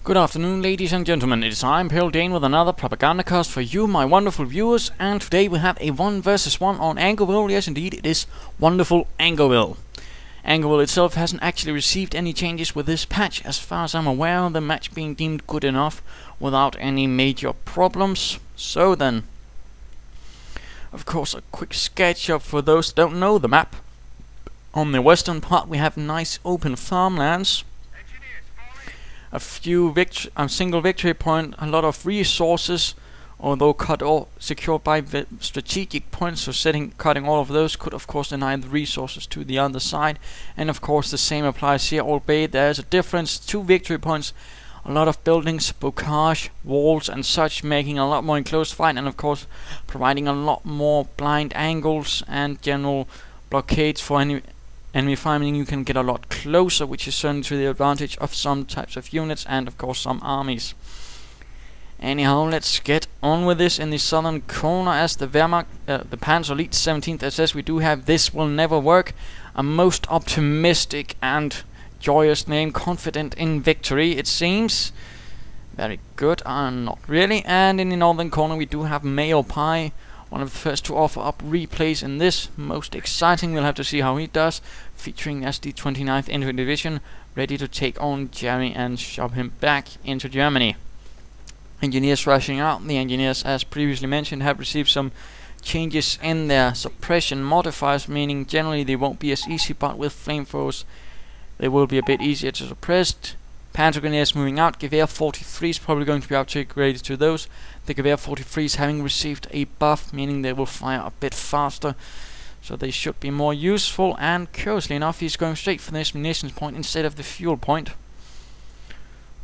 Good afternoon, ladies and gentlemen. It is I, Imperial Dane, with another Propagandacast for you, my wonderful viewers. And today we have a 1 versus 1 on Angoville. Yes, indeed, it is wonderful Angoville. Angoville itself hasn't actually received any changes with this patch, as far as I'm aware. The match being deemed good enough without any major problems. So then, of course, a quick sketch up for those that don't know the map. On the western part, we have nice open farmlands. A few single victory point, a lot of resources, although cut off, secured by strategic points. So cutting all of those could of course deny the resources to the other side, and of course the same applies here. Albeit there is a difference: 2 victory points, a lot of buildings, bocage, walls, and such, making a lot more enclosed fight, and of course providing a lot more blind angles and general blockades for enemy finding. You can get a lot closer, which is certainly to the advantage of some types of units and of course some armies. Anyhow, let's get on with this. In the southern corner, as the Wehrmacht, the Panzer Elite 17th SS, we do have Thiswillneverwork, a most optimistic and joyous name, confident in victory, it seems. Very good, not really. And in the northern corner we do have Mayopie, one of the first to offer up replays in this. Most exciting, we'll have to see how he does, featuring as the 29th Infantry Division, ready to take on Jerry and shove him back into Germany. Engineers rushing out. The engineers, as previously mentioned, have received some changes in their suppression modifiers, meaning generally they won't be as easy, but with flamethrowers they will be a bit easier to suppress. Panzergrenadiers moving out. Gewehr 43 is probably going to be upgraded to those. The Gewehr 43s having received a buff, meaning they will fire a bit faster, so they should be more useful. And curiously enough, he's going straight for this munitions point instead of the fuel point.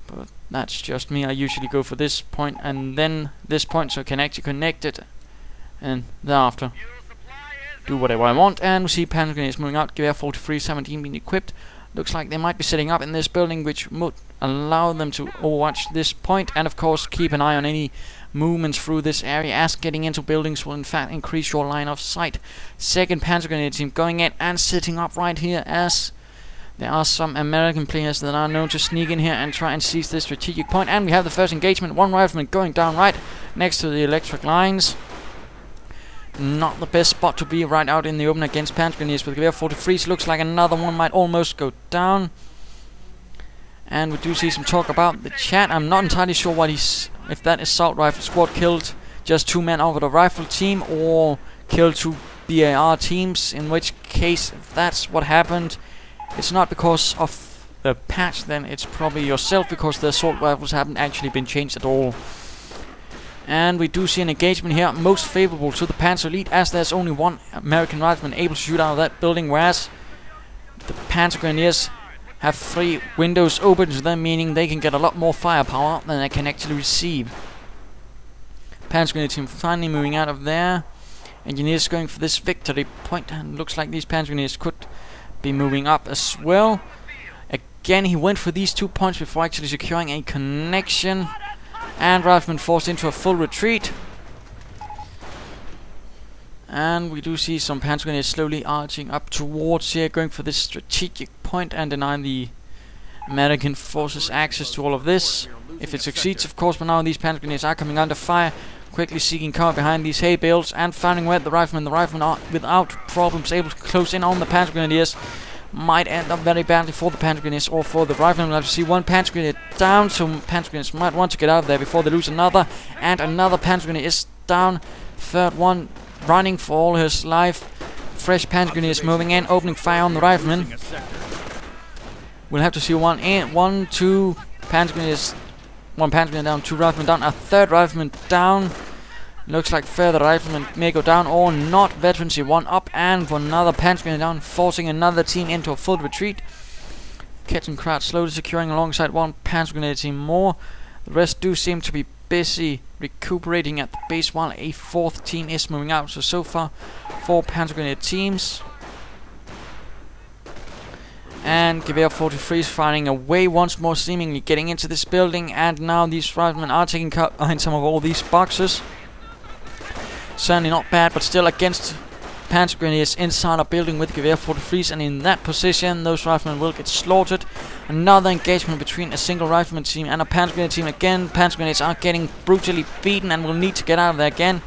But that's just me. I usually go for this point and then this point, so I can actually connect it, and thereafter do whatever I want. And we see Panzergrenadiers moving out. Gewehr 43 17 being equipped. Looks like they might be setting up in this building, which would allow them to overwatch this point, and of course keep an eye on any movements through this area, as getting into buildings will in fact increase your line of sight. Second Panzer Grenadier team going in and sitting up right here, as there are some American players that are known to sneak in here and try and seize this strategic point. And we have the first engagement. One rifleman going down right next to the electric lines. Not the best spot to be, right out in the open against Panzergrenadiers with Gewehr 43s. Looks like another one might almost go down. And we do see some talk about the chat. I'm not entirely sure what if that assault rifle squad killed just 2 men over the rifle team, or killed 2 BAR teams, in which case, if that's what happened, it's not because of the patch, then it's probably yourself, because the assault rifles haven't actually been changed at all. And we do see an engagement here, most favorable to the Panzer Elite, as there's only 1 American rifleman able to shoot out of that building, whereas the Panzergrenadiers have 3 windows open to them, meaning they can get a lot more firepower than they can actually receive. Panzergrenadier team finally moving out of there. Engineers going for this victory point, and looks like these Panzergrenadiers could be moving up as well. Again, he went for these 2 points before actually securing a connection. And riflemen forced into a full retreat. And we do see some Panzergrenadiers slowly arching up towards here, going for this strategic point and denying the American forces access to all of this. If it succeeds, of course, but now these Panzergrenadiers are coming under fire, quickly seeking cover behind these hay bales and finding where the riflemen are without problems able to close in on the Panzergrenadiers. Might end up very badly for the Panzergrenadiers or for the riflemen. We'll have to see 1 Panzergrenadier down, so Panzergrenadiers might want to get out of there before they lose another. And another Panzergrenadier is down. Third one running for all his life. Fresh Panzergrenadiers moving in, opening fire on the riflemen. We'll have to see 1 in, 1, 2 Panzergrenadiers, 1 Panzergrenadier down, 2 riflemen down, a 3rd rifleman down. Looks like further riflemen may go down or not. Veterancy 1 up, and for another Panzergrenadier down, forcing another team into a full retreat. Catching crowd slowly securing alongside 1 Panzergrenadier team more. The rest do seem to be busy recuperating at the base, while a 4th team is moving out. So far 4 Panzergrenadier teams. And Gewehr 43 is firing away once more, seemingly getting into this building. And now these riflemen are taking cover behind some of all these boxes. Certainly not bad, but still against Panzergrenadiers inside a building with Gewehr 43s, and in that position those riflemen will get slaughtered. Another engagement between a single rifleman team and a Panzergrenadier team. Again, Panzergrenadiers are getting brutally beaten and will need to get out of there again.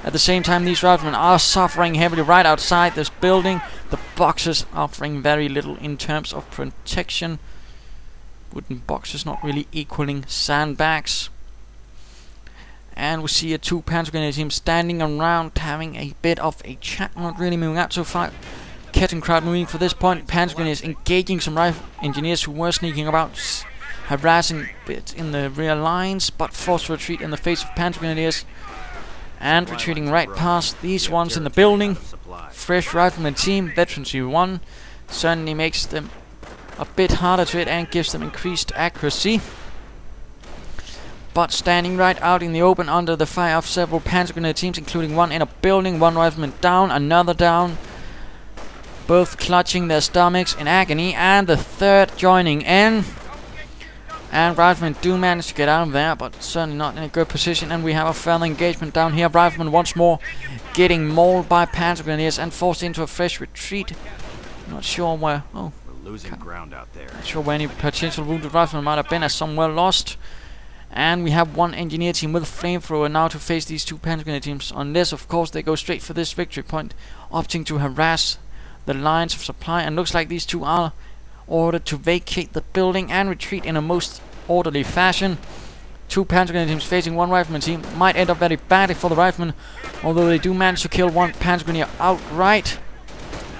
At the same time, these riflemen are suffering heavily right outside this building. The boxes offering very little in terms of protection. Wooden boxes not really equaling sandbags. And we see two Panzergrenadier teams standing around having a bit of a chat, not really moving out so far. Catching crowd moving for this point. Panzergrenadiers engaging some rifle engineers who were sneaking about, harassing a bit in the rear lines, but forced to retreat in the face of Panzergrenadiers. And retreating right past these ones in the building. Fresh rifleman team, veterancy 1, certainly makes them a bit harder to hit and gives them increased accuracy. But standing right out in the open under the fire of several Panzergrenadier teams, including one in a building, one rifleman down, another down. Both clutching their stomachs in agony, and the third joining in. And riflemen do manage to get out of there, but certainly not in a good position. And we have a further engagement down here. Riflemen once more getting mauled by Panzergrenadiers and forced into a fresh retreat. Not sure where. Oh, we're losing ground out there. Not sure where any potential wounded riflemen might have been, as some were lost. And we have one engineer team with a flamethrower now to face these two Panzergrenadier teams. Unless, of course, they go straight for this victory point, opting to harass the lines of supply. And looks like these two are ordered to vacate the building and retreat in a most orderly fashion. Two Panzergrenadier teams facing one rifleman team might end up very badly for the riflemen, although they do manage to kill one Panzergrenadier outright.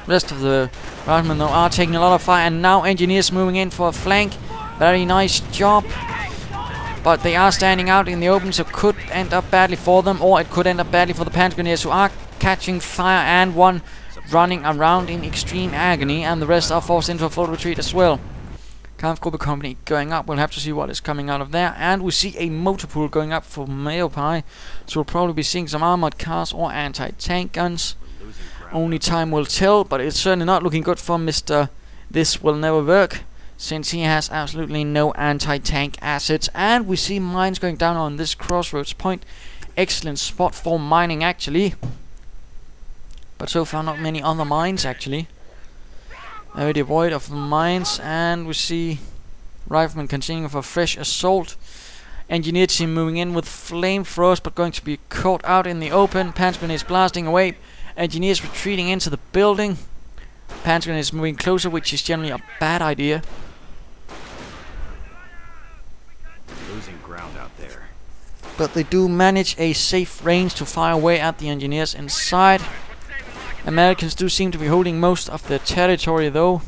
Rest of the riflemen though are taking a lot of fire, and now engineers moving in for a flank. Very nice job, but they are standing out in the open, so could end up badly for them, or it could end up badly for the Panzergrenadiers, who are catching fire, and one running around in extreme agony, and the rest are forced into a full retreat as well. Kampfgruppe company going up. We'll have to see what is coming out of there. And we see a motor pool going up for Mayopie, so we'll probably be seeing some armored cars or anti-tank guns. Only time will tell, but it's certainly not looking good for Mr. Thiswillneverwork, since he has absolutely no anti-tank assets. And we see mines going down on this crossroads point. Excellent spot for mining, actually. But so far not many other mines, actually. Very devoid of mines. And we see riflemen continuing for fresh assault. Engineer team moving in with flamethrowers, but going to be caught out in the open. Panzergrenadiers blasting away. Engineers retreating into the building. Panzergrenadiers moving closer, which is generally a bad idea. Losing ground out there. But they do manage a safe range to fire away at the engineers inside. Americans do seem to be holding most of their territory though.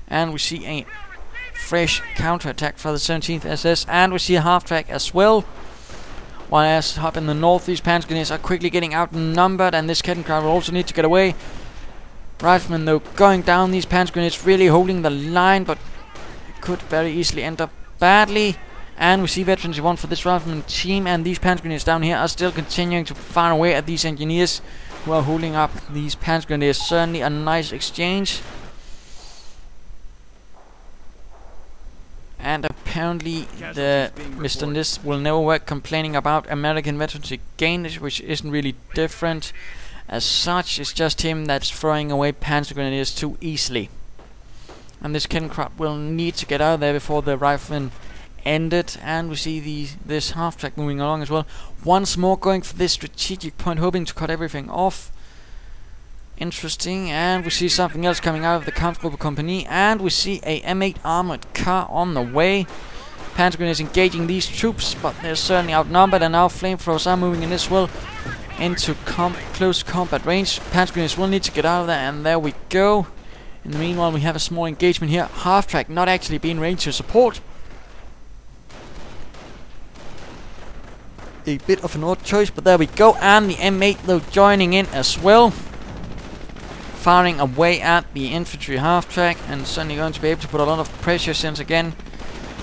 And we see a fresh counterattack for the 17th SS, and we see a half-track as well. While as up in the north, these Panzergrenadiers are quickly getting outnumbered, and this Kettenkrauts will also need to get away. Riflemen though going down, these Panzergrenadiers really holding the line, but it could very easily end up badly. And we see veterans 1 for this rifleman team, and these Panzergrenadiers down here are still continuing to fire away at these engineers who are holding up these Panzergrenadiers. Certainly a nice exchange. And apparently the Mr. Thiswillneverwork complaining about American veterancy gain, which isn't really different as such. It's just him that's throwing away Panzergrenadiers too easily. And this Kettenkrauts will need to get out of there before the riflemen end it. And we see this half-track moving along as well. Once more going for this strategic point, hoping to cut everything off. Interesting. And we see something else coming out of the Kampfgruppe company, and we see a M8 armored car on the way. Panzergrenadiers engaging these troops, but they're certainly outnumbered, and now flamethrowers are moving in as well into close combat range. Panzergrenadiers will need to get out of there, and there we go. In the meanwhile, we have a small engagement here. Half-track not actually being ready to support. A bit of an odd choice, but there we go. And the M8 though joining in as well, firing away at the infantry half-track, and certainly going to be able to put a lot of pressure, since again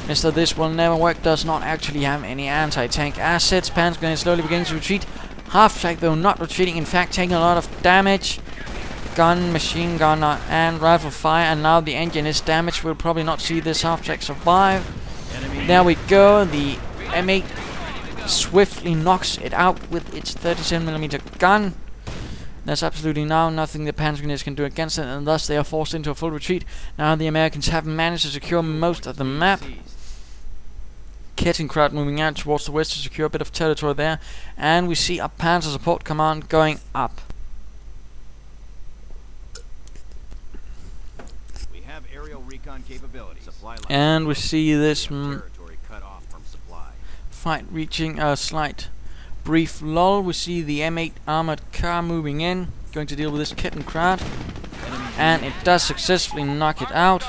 Mr. Thiswillneverwork does not actually have any anti-tank assets. Panzergrenadiers slowly beginning to retreat. Half-track though not retreating, in fact taking a lot of damage. Gun, machine gunner and rifle fire, and now the engine is damaged. We'll probably not see this half-track survive. There we go. The M8 swiftly knocks it out with its 37mm gun. There's absolutely now nothing the Panzergrenadiers can do against it, and thus they are forced into a full retreat. Now the Americans have managed to secure most of the map. Kettenkraut moving out towards the west to secure a bit of territory there, and we see a Panzer support command going up. We have aerial recon capabilities. And we see this territory cut off from supply. fight reaching a slight brief lull. We see the M8 armored car moving in, going to deal with this Kettenkraut, and it does successfully knock it out.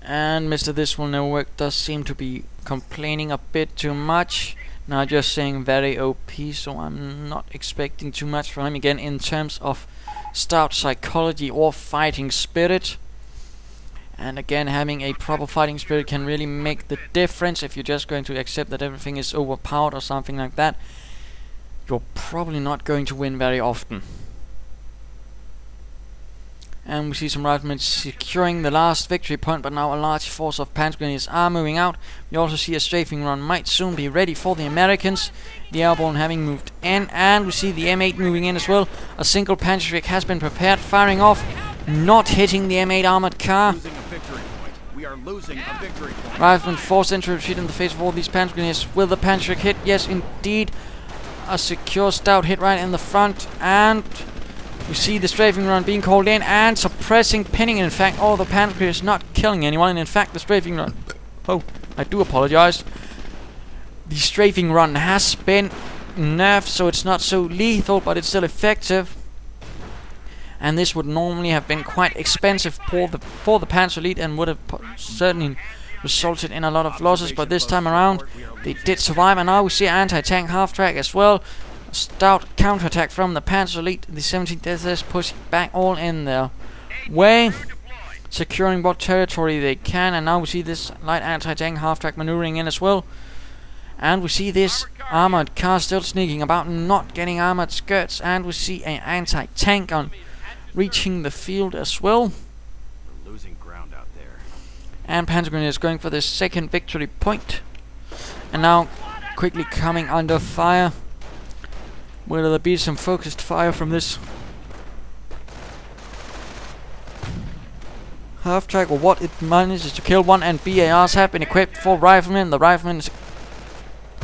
And Mr. Thiswillneverwork does seem to be complaining a bit too much. Now just saying very OP, so I'm not expecting too much from him again in terms of stout psychology or fighting spirit. And again, having a proper fighting spirit can really make the difference. If you're just going to accept that everything is overpowered or something like that, you're probably not going to win very often. And we see some riflemen securing the last victory point, but now a large force of Panzergrenadiers are moving out. We also see a strafing run might soon be ready for the Americans. The airborne having moved in, and we see the M8 moving in as well. A single Panzergrenadier has been prepared, firing off, not hitting the M8 armored car. We are losing a victory point. Riflemen forced into retreat in the face of all these Panzergrenadiers. Will the Panzergrenadier hit? Yes, indeed. A secure stout hit right in the front, and we see the strafing run being called in and suppressing, pinning in fact all the Panzergrenadiers, not killing anyone. And in fact the strafing run, oh, I do apologize, the strafing run has been nerfed, so it's not so lethal, but it's still effective. And this would normally have been quite expensive for the Panzer Elite and would have certainly resulted in a lot of losses, but this time around they did survive. And now we see anti-tank half-track as well. Stout counterattack from the Panzer Elite. The 17th SS pushing back all in their way, securing what territory they can. And now we see this light anti-tank half-track maneuvering in as well. And we see this armored car still sneaking about, not getting armored skirts. And we see an anti-tank on reaching the field as well. We're losing ground out there. And Panzergrenadiers going for their second victory point. And now quickly coming under fire. Will there be some focused fire from this half-track, or what? It manages to kill one, and BARs have been equipped for riflemen. The riflemen